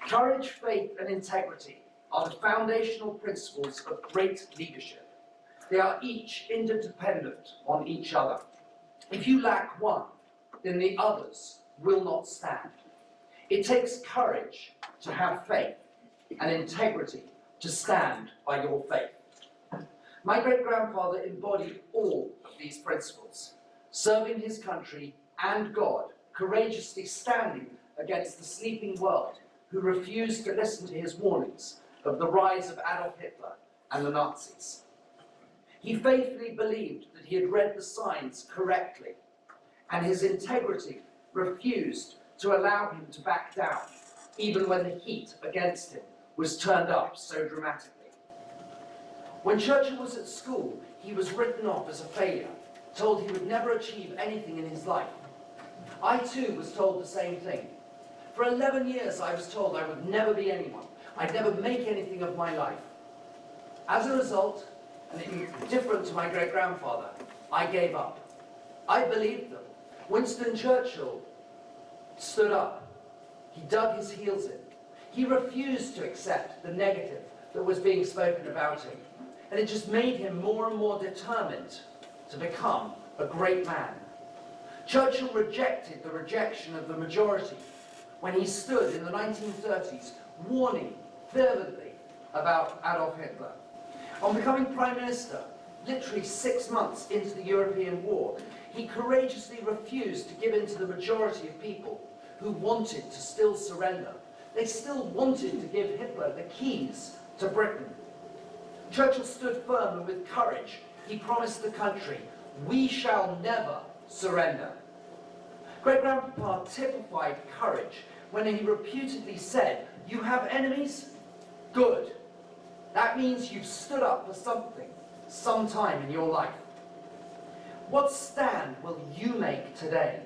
Courage, faith, and integrity are the foundational principles of great leadership. They are each interdependent on each other. If you lack one, then the others will not stand. It takes courage to have faith and integrity to stand by your faith. My great-grandfather embodied all of these principles, serving his country and God, courageously standing against the sleeping world who refused to listen to his warnings of the rise of Adolf Hitler and the Nazis. He faithfully believed that he had read the signs correctly, and his integrity refused to allow him to back down, even when the heat against him was turned up so dramatically. When Churchill was at school, he was written off as a failure, told he would never achieve anything in his life. I too was told the same thing. For 11 years I was told I would never be anyone. I'd never make anything of my life. As a result, and different to my great-grandfather, I gave up. I believed them. Winston Churchill stood up. He dug his heels in. He refused to accept the negative that was being spoken about him. And it just made him more and more determined to become a great man. Churchill rejected the rejection of the majority when he stood in the 1930s warning fervently about Adolf Hitler. On becoming Prime Minister, literally 6 months into the European war, he courageously refused to give in to the majority of people who wanted to still surrender. They still wanted to give Hitler the keys to Britain. Churchill stood firm, and with courage, he promised the country, "We shall never surrender." Great-grandpapa typified courage when he reputedly said, "You have enemies? Good. That means you've stood up for something, sometime in your life." What stand will you make today?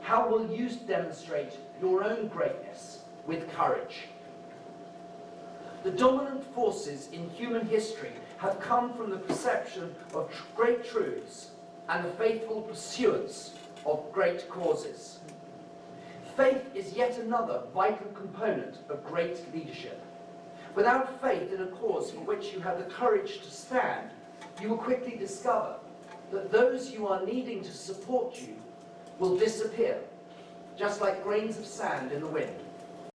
How will you demonstrate your own greatness with courage? The dominant forces in human history have come from the perception of great truths and the faithful pursuance of great causes. Faith is yet another vital component of great leadership. Without faith in a cause for which you have the courage to stand, you will quickly discover that those you are needing to support you will disappear, just like grains of sand in the wind.